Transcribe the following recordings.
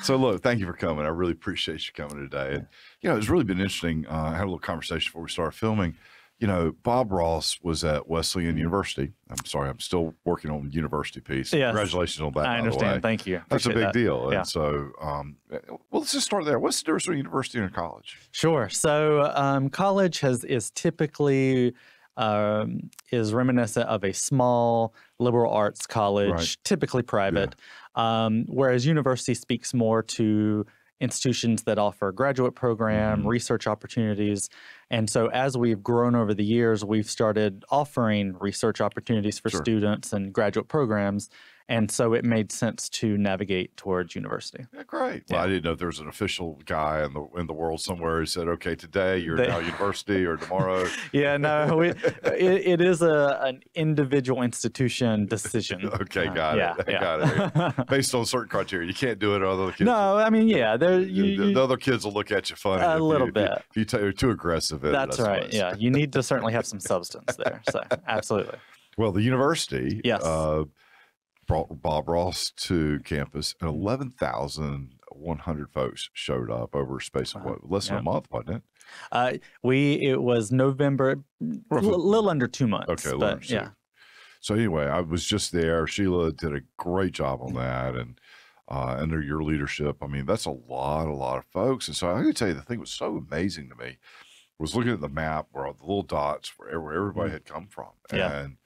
So look, thank you for coming. I really appreciate you coming today. And, it's really been interesting. I had a little conversation before we started filming. Bob Ross was at Wesleyan University. I'm sorry, I'm still working on the university piece. Yes. Congratulations on that. I understand. Thank you. That's a Appreciate big that. deal. Yeah. And so, well, let's just start there. What's the difference between university and college? Sure. So college is typically is reminiscent of a small liberal arts college, Right. typically private, whereas university speaks more to institutions that offer graduate program, research opportunities. And so as we've grown over the years, we've started offering research opportunities for students and graduate programs. And so it made sense to navigate towards university. Yeah, great. Well, I didn't know if there was an official guy in the world somewhere who said, okay, today you're now university or tomorrow. Yeah, no, it is an individual institution decision. Okay, got it. Got it. Based on certain criteria. You can't do it or other kids. No, I mean, the other kids will look at you funny. A little bit. If you're too aggressive. That's right. Yeah, you need to certainly have some substance there. So absolutely. Well, the university brought Bob Ross to campus, and 11,100 folks showed up over a space of less than a month, wasn't it? It was November, a little under 2 months. Okay, but yeah. So anyway, I was just there. Sheila did a great job on that, and under your leadership, I mean, that's a lot of folks. And so I can tell you, the thing was so amazing to me was looking at the map where all the little dots where everybody had come from, and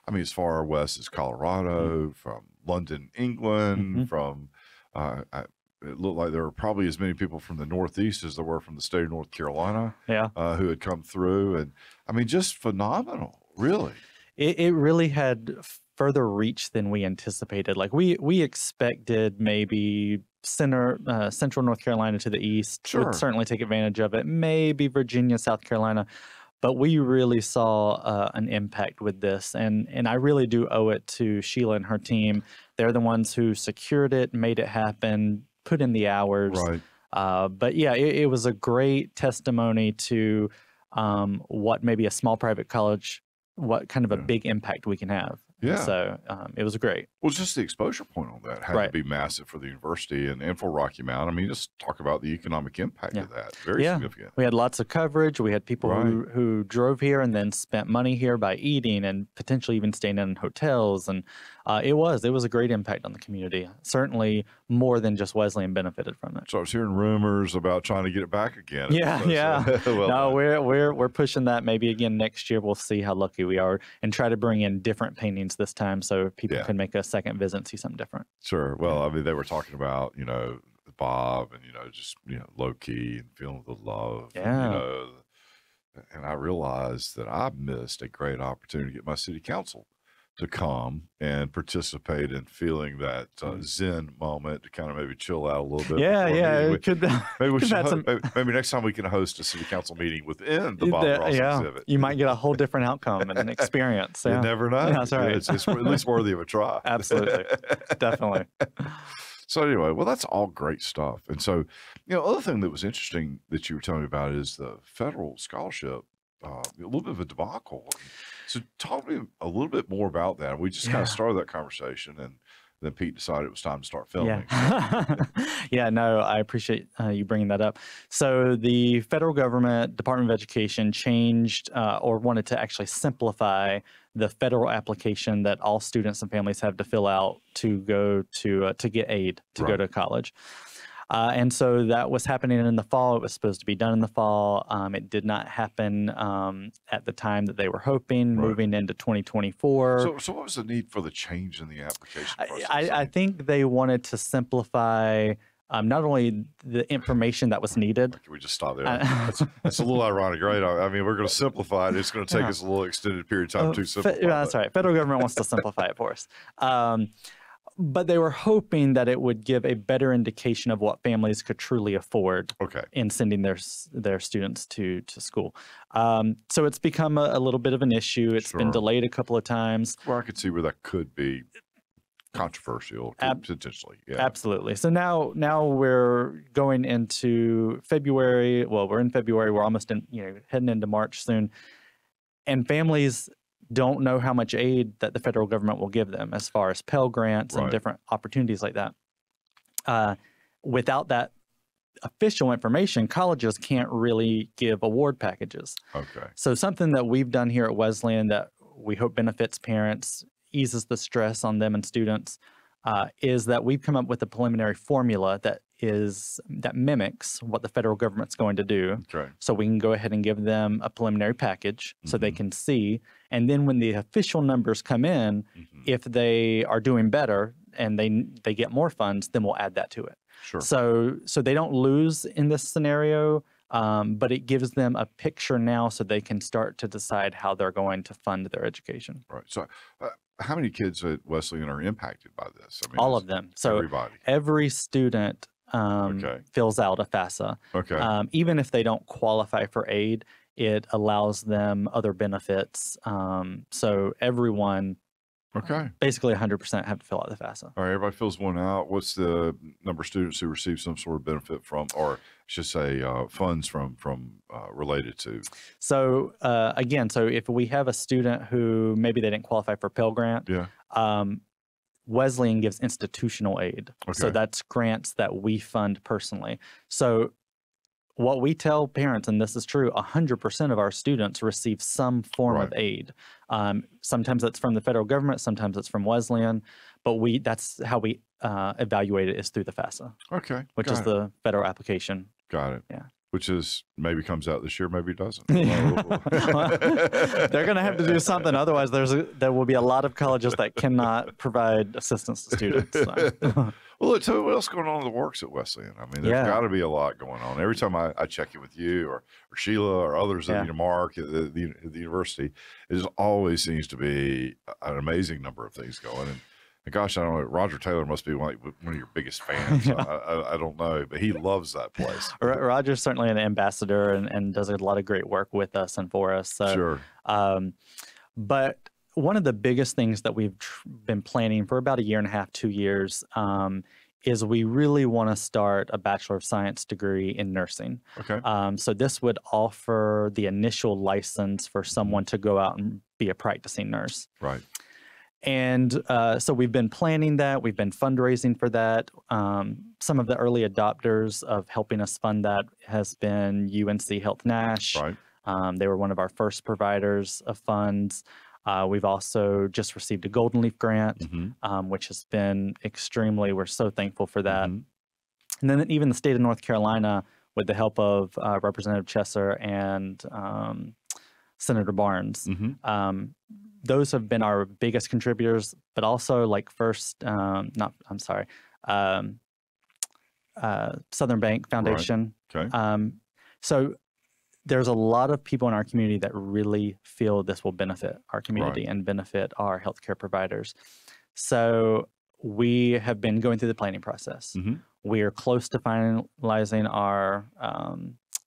I mean, as far west as Colorado, from London, England, from it looked like there were probably as many people from the Northeast as there were from the state of North Carolina who had come through. And I mean, just phenomenal, really. It really had further reach than we anticipated. Like we expected maybe central North Carolina to the east would certainly take advantage of it, maybe Virginia, South Carolina. But we really saw an impact with this, and I really do owe it to Sheila and her team. They're the ones who secured it, made it happen, put in the hours. Right. But yeah, it was a great testimony to what maybe a small private college, what kind of a big impact we can have. Yeah. So it was great. Well, just the exposure point on that had to be massive for the university and for Rocky Mount. I mean, just talk about the economic impact of that. Very significant. We had lots of coverage. We had people who drove here and then spent money here by eating and potentially even staying in hotels. And it was a great impact on the community. Certainly more than just Wesleyan benefited from it. So I was hearing rumors about trying to get it back again. No, we're pushing that maybe again next year. We'll see how lucky we are and try to bring in different paintings this time so people can make a second visit and see something different. Sure. Well, I mean, they were talking about, Bob and, just, low key and feeling the love. Yeah. And I realized that I missed a great opportunity to get my city council to come and participate in feeling that Zen moment to kind of maybe chill out a little bit. Maybe next time we can host a city council meeting within the Bob Ross exhibit. You might get a whole different outcome and an experience. You never know. Yeah, that's right. It's at least worthy of a try. Absolutely. Definitely. So anyway, well, that's all great stuff. And so, other thing that was interesting that you were telling me about is the federal scholarship, a little bit of a debacle. So talk to me a little bit more about that. We just kind of started that conversation, and then Pete decided it was time to start filming. Yeah, no, I appreciate you bringing that up. So the federal government, Department of Education, changed or wanted to actually simplify the federal application that all students and families have to fill out to go to get aid to go to college. And so that was happening in the fall. It was supposed to be done in the fall. It did not happen at the time that they were hoping, moving into 2024. So what was the need for the change in the application process? I think they wanted to simplify not only the information that was needed. Can we just stop there? That's a little ironic, right? I mean, we're going to simplify it. It's going to take us a little extended period of time to simplify. That's right. Federal government wants to simplify it for us. But they were hoping that it would give a better indication of what families could truly afford in sending their students to school. So it's become a little bit of an issue. It's been delayed a couple of times. Well, I could see where that could be controversial, potentially. Yeah. Absolutely. So now we're going into February. Well, we're in February. We're almost heading into March soon. And families don't know how much aid that the federal government will give them as far as Pell Grants and different opportunities like that. without that official information, colleges can't really give award packages. Okay. So something that we've done here at Wesleyan that we hope benefits parents, eases the stress on them and students, is that we've come up with a preliminary formula that mimics what the federal government's going to do. Okay. So we can go ahead and give them a preliminary package so they can see. And then when the official numbers come in, if they are doing better and they get more funds, then we'll add that to it. Sure. So they don't lose in this scenario, but it gives them a picture now so they can start to decide how they're going to fund their education. Right. So how many kids at Wesleyan are impacted by this? I mean, all of them. So everybody. Every student fills out a FAFSA. Okay. Even if they don't qualify for aid, it allows them other benefits. So everyone, basically 100% have to fill out the FAFSA. All right, everybody fills one out. What's the number of students who receive some sort of benefit from, or I should say, funds from related to? So again, so if we have a student who maybe they didn't qualify for Pell Grant, Wesleyan gives institutional aid. So that's grants that we fund personally. So what we tell parents, and this is true, 100% of our students receive some form of aid. Sometimes it's from the federal government, sometimes it's from Wesleyan, but that's how we evaluate it, is through the FAFSA. Okay. Which is the federal application. Got it. Yeah. Which is maybe comes out this year, maybe doesn't. They're going to have to do something. Otherwise, there will be a lot of colleges that cannot provide assistance to students. So. Well, look, tell me what else going on in the works at Wesleyan. I mean, there's got to be a lot going on. Every time I check in with you or Sheila or others, Mark at the university, it always seems to be an amazing number of things going. And gosh, I don't know, Roger Taylor must be one of your biggest fans. I don't know, but he loves that place. Roger's certainly an ambassador and does a lot of great work with us and for us. So, sure. But one of the biggest things that we've been planning for about 1.5 years, 2 years, is we really want to start a Bachelor of Science degree in nursing. Okay. So this would offer the initial license for someone to go out and be a practicing nurse. Right. And so we've been planning that. We've been fundraising for that. Some of the early adopters of helping us fund that has been UNC Health Nash. Right. They were one of our first providers of funds. We've also just received a Golden Leaf grant, which has been we're so thankful for that. And then even the state of North Carolina, with the help of Representative Chesser and Senator Barnes, those have been our biggest contributors, but also like Southern Bank Foundation. Right. Okay. So there's a lot of people in our community that really feel this will benefit our community and benefit our healthcare providers. So we have been going through the planning process. We are close to finalizing our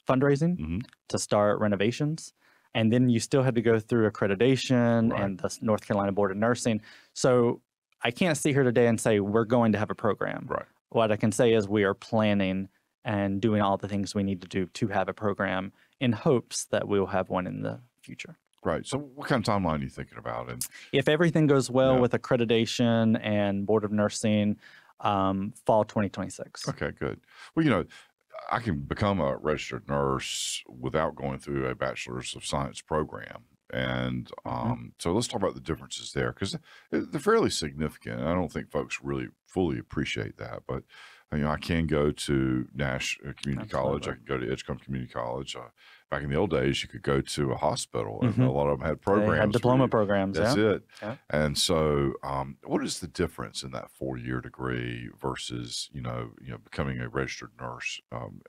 fundraising to start renovations. And then you still had to go through accreditation and the North Carolina Board of Nursing. So I can't sit here today and say we're going to have a program. Right. What I can say is we are planning and doing all the things we need to do to have a program in hopes that we will have one in the future. Right. So what kind of timeline are you thinking about? And if everything goes well with accreditation and Board of Nursing, fall 2026. Okay, good. Well, I can become a registered nurse without going through a Bachelor's of Science program. And so let's talk about the differences there, because they're fairly significant. I don't think folks really fully appreciate that. But, I can go to Nash Community College. I can go to Edgecombe Community College. Back in the old days, you could go to a hospital, and a lot of them had programs. They had diploma programs. That's it. Yeah. And so what is the difference in that 4-year degree versus, becoming a registered nurse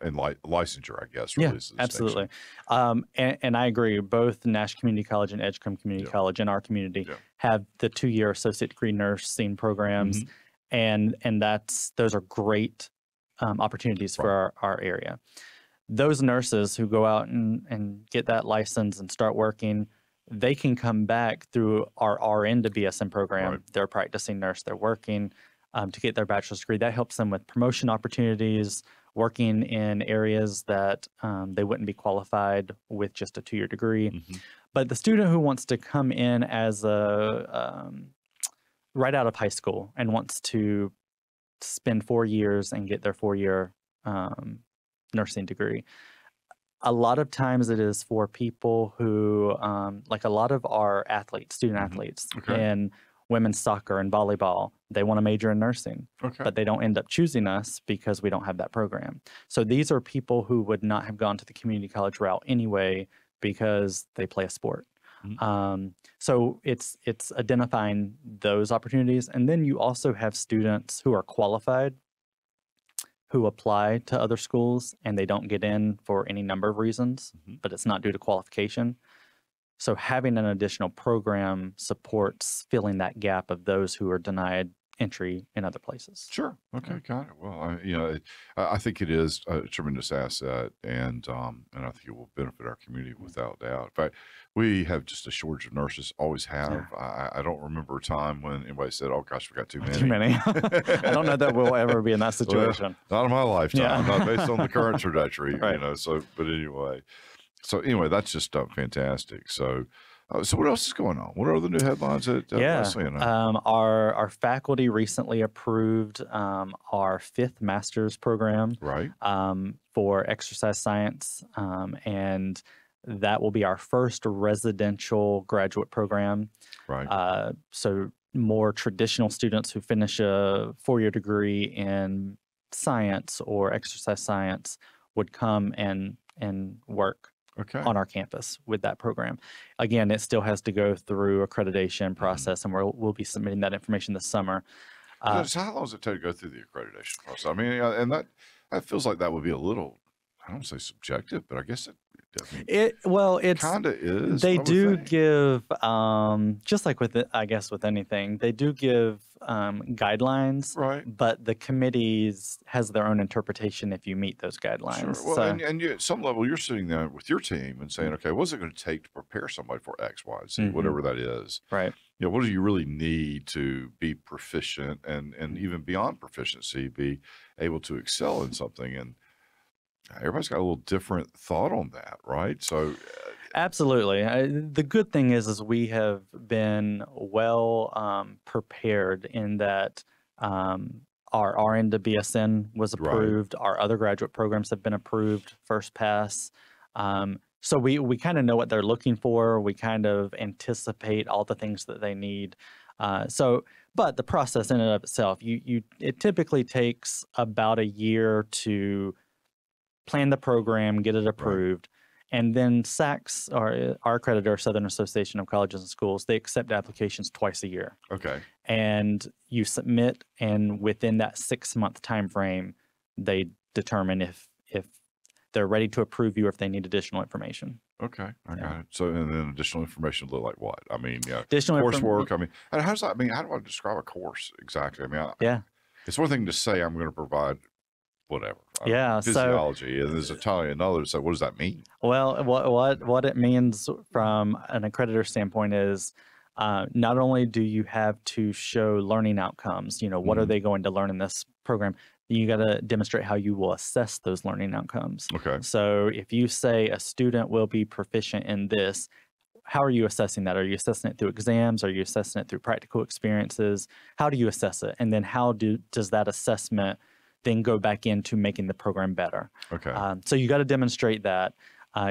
and licensure, I guess? Really is the absolutely. And I agree. Both Nash Community College and Edgecombe Community College in our community have the 2-year associate degree nursing programs. And those are great opportunities for our area. Those nurses who go out and get that license and start working, they can come back through our RN to BSN program. They're a practicing nurse, they're working to get their bachelor's degree. That helps them with promotion opportunities, working in areas that they wouldn't be qualified with just a 2-year degree. But the student who wants to come in as right out of high school and wants to spend 4 years and get their 4-year nursing degree. A lot of times it is for people who, like a lot of our athletes, student athletes Okay. in women's soccer and volleyball, they want to major in nursing, Okay. but they don't end up choosing us because we don't have that program. So these are people who would not have gone to the community college route anyway because they play a sport. So it's identifying those opportunities. And then you also have students who are qualified who apply to other schools and they don't get in for any number of reasons, but it's not due to qualification. So having an additional program supports filling that gap of those who are denied entry in other places. Sure. Okay. Got it. Well, I think it is a tremendous asset, and I think it will benefit our community without doubt. In fact, we have just a shortage of nurses. Always have. I don't remember a time when anybody said, "Oh gosh, we got too many." Too many. I don't know that we'll ever be in that situation. Well, not in my lifetime. Yeah. Not based on the current trajectory. Right. But anyway, that's just fantastic. So what else is going on? What are the new headlines at Wesleyan? Our faculty recently approved our 5th master's program Right. for exercise science, and that will be our first residential graduate program. Right. So more traditional students who finish a 4-year degree in science or exercise science would come and work Okay. on our campus with that program. Again, it still has to go through accreditation process, and we'll be submitting that information this summer. So how long does it take to go through the accreditation process? I mean, and that feels like that would be a little, I don't say subjective, but I guess it kind of is. They do give, just like with with anything, they do give guidelines, right? But the committees has their own interpretation if you meet those guidelines. Sure. Well, and you, at some level, you're sitting there with your team and saying, okay, what's it going to take to prepare somebody for X, Y, and Z, whatever that is, right? What do you really need to be proficient and even beyond proficiency, be able to excel in something? And everybody's got a little different thought on that, right? So, absolutely. The good thing is we have been well prepared in that our RN to BSN was approved. Right. Our other graduate programs have been approved, first pass. So we kind of know what they're looking for. We kind of anticipate all the things that they need. But the process in and of itself, it typically takes about a year to plan the program, get it approved, and then SACS, our accreditor, Southern Association of Colleges and Schools, they accept applications twice a year. Okay. And you submit, and within that 6-month time frame, they determine if they're ready to approve you or if they need additional information. Okay, I got it. So, and then additional information look like what? I mean, additional coursework. I mean, and how does that? I mean, how do I describe a course exactly? I mean, it's one thing to say I'm going to provide whatever. Physiology, and there's another. So, what does that mean? Well, what it means from an accreditor standpoint is not only do you have to show learning outcomes. What are they going to learn in this program? You got to demonstrate how you will assess those learning outcomes. Okay. So if you say a student will be proficient in this, how are you assessing that? Are you assessing it through exams? Are you assessing it through practical experiences? How do you assess it? And then how does that assessment then go back into making the program better? Okay. So you got to demonstrate that.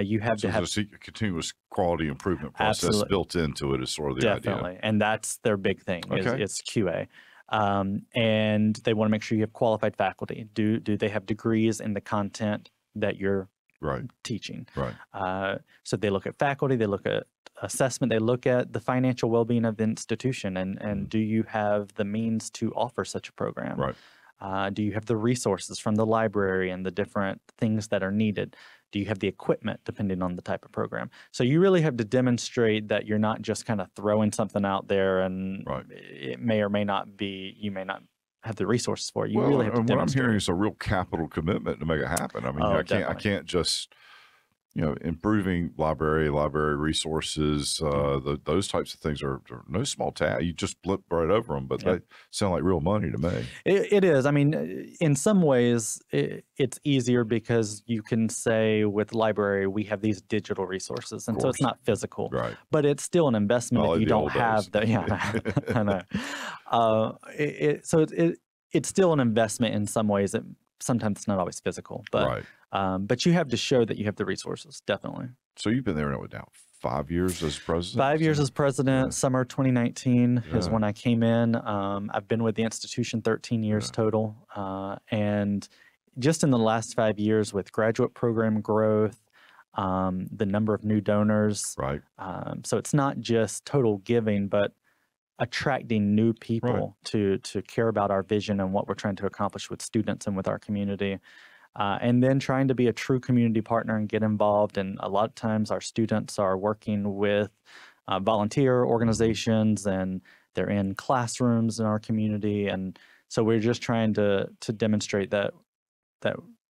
You have to have a continuous quality improvement process built into it is sort of the idea. Definitely. And that's their big thing is QA. And they want to make sure you have qualified faculty. Do they have degrees in the content that you're teaching? Right. So they look at faculty, they look at assessment, they look at the financial well-being of the institution, and do you have the means to offer such a program? Right. Do you have the resources from the library and the different things that are needed? Do you have the equipment, depending on the type of program? So you really have to demonstrate that you're not just kind of throwing something out there and it may or may not be, you may not have the resources for it. You really have to demonstrate. What I'm hearing is a real capital commitment to make it happen. I mean, I can't just, improving library resources, those types of things are no small task. You just flip right over them, but they sound like real money to me. It is. I mean, in some ways, it's easier because you can say with library, we have these digital resources, and so it's not physical. Right. But it's still an investment if you don't have the. Yeah, I know. it's still an investment in some ways. That sometimes it's not always physical, Right. but you have to show that you have the resources, definitely. So you've been there now 5 years as president? 5 years as president. Yeah. Summer 2019 is Yeah. when I came in. I've been with the institution 13 years Yeah. total. And just in the last 5 years with graduate program growth, the number of new donors. Right. So it's not just total giving, but attracting new people to care about our vision and what we're trying to accomplish with students and with our community. And then trying to be a true community partner and get involved. And a lot of times our students are working with volunteer organizations, and they're in classrooms in our community. And so we're just trying to demonstrate that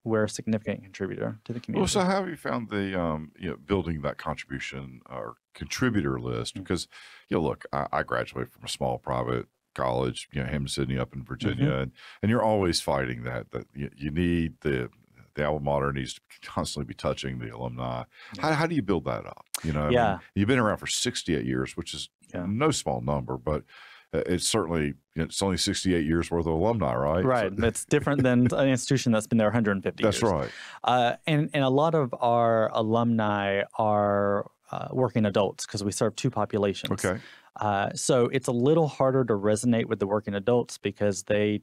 we're a significant contributor to the community. Well, so how have you found the building that contribution or contributor list? Because look, I graduated from a small private college, Hammond Sydney up in Virginia, and you're always fighting that you need the alma mater needs to constantly be touching the alumni. How do you build that up? I mean, you've been around for 68 years, which is no small number, but it's certainly it's only 68 years worth of alumni, right? Right. So, It's different than an institution that's been there 150 years. that's right. And a lot of our alumni are working adults because we serve two populations. Okay. So it's a little harder to resonate with the working adults because they're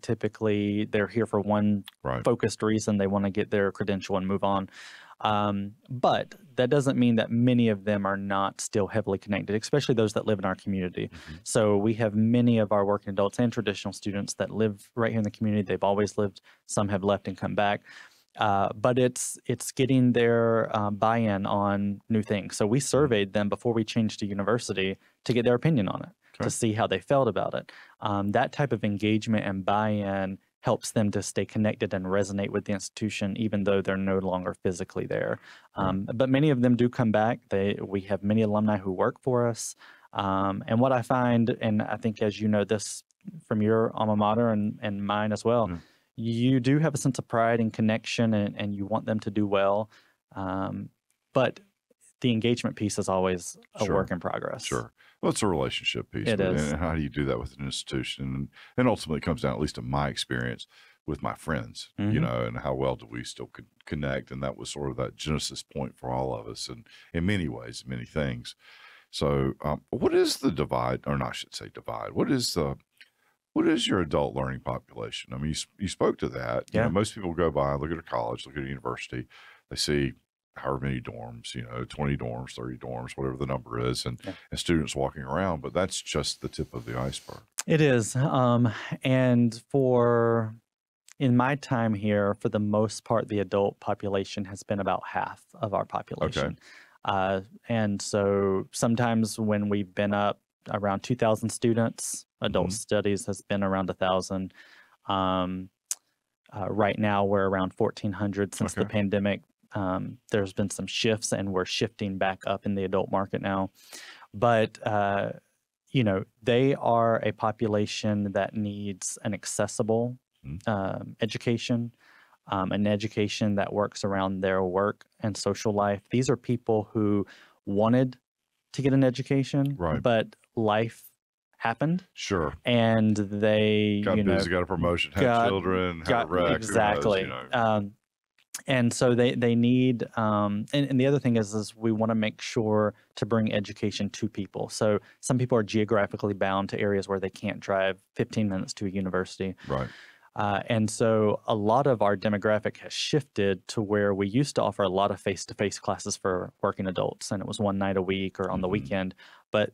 here for one focused reason. They want to get their credential and move on. But that doesn't mean that many of them are not still heavily connected, especially those that live in our community. So we have many of our working adults and traditional students that live right here in the community. They've always lived. Some have left and come back. But it's getting their buy-in on new things. So we surveyed them before we changed to university to get their opinion on it, to see how they felt about it. That type of engagement and buy-in helps them to stay connected and resonate with the institution, even though they're no longer physically there. But many of them do come back. We have many alumni who work for us. And what I find, and I think as you know this from your alma mater and mine as well, you do have a sense of pride and connection, and you want them to do well. But the engagement piece is always a work in progress. Sure. Well, it's a relationship piece. It is. And how do you do that with an institution? And ultimately it comes down, at least in my experience, with my friends, and how well do we still connect? And that was sort of that genesis point for all of us, and in many ways, many things. So what is the divide, or not, I should say divide, what is your adult learning population? I mean, you spoke to that. Most people go by, look at a college, look at a university, they see however many dorms, 20 dorms, 30 dorms, whatever the number is, and students walking around, but that's just the tip of the iceberg. It is. And in my time here, for the most part, the adult population has been about half of our population. And so sometimes when we've been up around 2,000 students, adult studies has been around 1,000. Right now, we're around 1,400 since the pandemic. There's been some shifts, and we're shifting back up in the adult market now. But, they are a population that needs an accessible education, an education that works around their work and social life. These are people who wanted to get an education, but life happened. Sure. And they got busy, got a promotion, had children, had a wreck. Exactly. And so they need, and the other thing is we want to make sure to bring education to people. So some people are geographically bound to areas where they can't drive 15 minutes to a university. Right. And so a lot of our demographic has shifted to where we used to offer a lot of face-to-face classes for working adults, and it was one night a week or on the weekend. But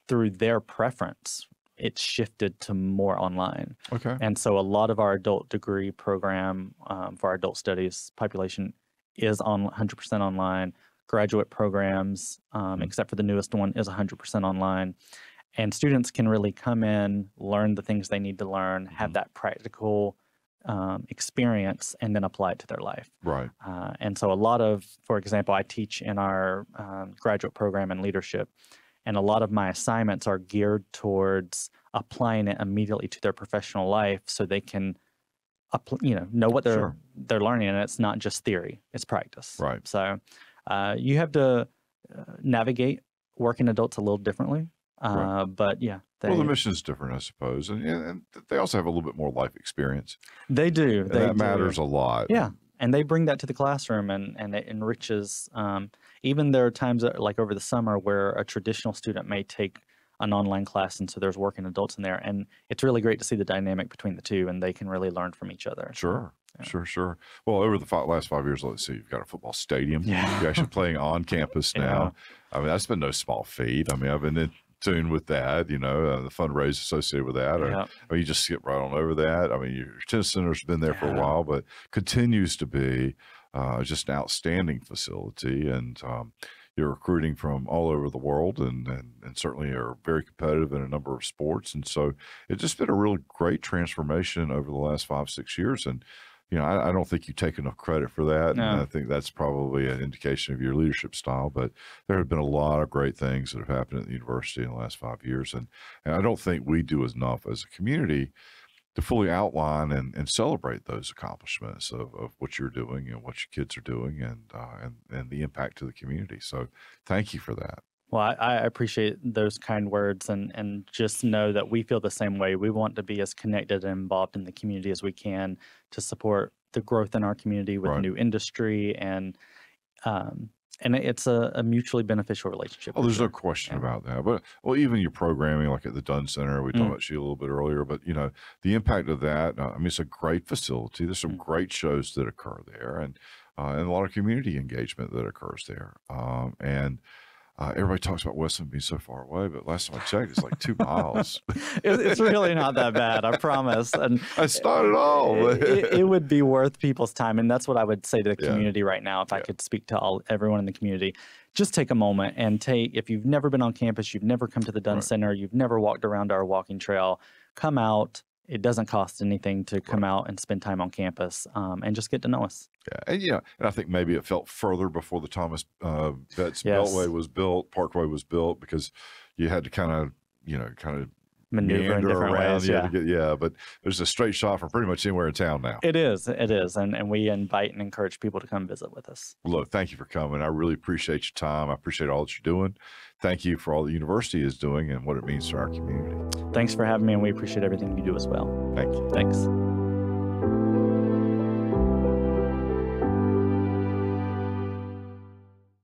through their preference, it's shifted to more online. Okay. And so a lot of our adult degree program for our adult studies population is 100% online. Graduate programs, except for the newest one, is 100% online. And students can really come in, learn the things they need to learn, have that practical experience, and then apply it to their life. Right. And so a lot of, for example, I teach in our graduate program in leadership, and a lot of my assignments are geared towards applying it immediately to their professional life so they can, know what they're learning. And it's not just theory, it's practice. Right. So you have to navigate working adults a little differently Right. But yeah, Well, the mission is different, I suppose, and they also have a little bit more life experience, they do. and They that do. matters a lot. Yeah. And they bring that to the classroom, and it enriches. Even there are times that, like over the summer, where a traditional student may take an online class, and so there's working adults in there, and it's really great to see the dynamic between the two, and they can really learn from each other. So, Sure, yeah. sure, sure. Well, over the last 5 years, let's see, you've got a football stadium. Yeah. You're actually playing on campus Yeah. now. I mean, that's been no small feat. I mean, I've been in tune with that, the fundraise associated with that. Yeah. I mean, you just skip right on over that. I mean, your tennis center's been there for a Yeah. while, but continues to be just an outstanding facility. And you're recruiting from all over the world and certainly are very competitive in a number of sports. And so it's just been a really great transformation over the last 5, 6 years. And, I don't think you take enough credit for that. No. And I think that's probably an indication of your leadership style. But there have been a lot of great things that have happened at the university in the last 5 years. And I don't think we do enough as a community to fully outline and celebrate those accomplishments of what you're doing and what your kids are doing and the impact to the community. So thank you for that. Well, I appreciate those kind words, and just know that we feel the same way. We want to be as connected and involved in the community as we can to support the growth in our community with Right. new industry, and it's a mutually beneficial relationship. Oh, for there's no sure. question Yeah. about that. But even your programming, like at the Dunn Center, we talked about Sheila a little bit earlier. But the impact of that. I mean, it's a great facility. There's some great shows that occur there, and a lot of community engagement that occurs there. Everybody talks about Wesleyan being so far away, but last time I checked, it's like 2 miles. It's really not that bad, I promise. And It's not at all. But it would be worth people's time, and that's what I would say to the Yeah. community right now. If I could speak to everyone in the community, just take a moment and if you've never been on campus, you've never come to the Dunn Right. Center, you've never walked around our walking trail, come out. It doesn't cost anything to come out and spend time on campus, and just get to know us. and I think maybe it felt further before the Thomas Betts Yes. Beltway was built, Parkway was built, because you had to kind of Maneuver in meander different around. ways. You Yeah. had to but there's a straight shot from pretty much anywhere in town now. It is. And we invite and encourage people to come visit with us. Look, thank you for coming. I really appreciate your time. I appreciate all that you're doing. Thank you for all the university is doing and what it means to our community. Thanks for having me, and we appreciate everything you do as well. Thank you. Thanks.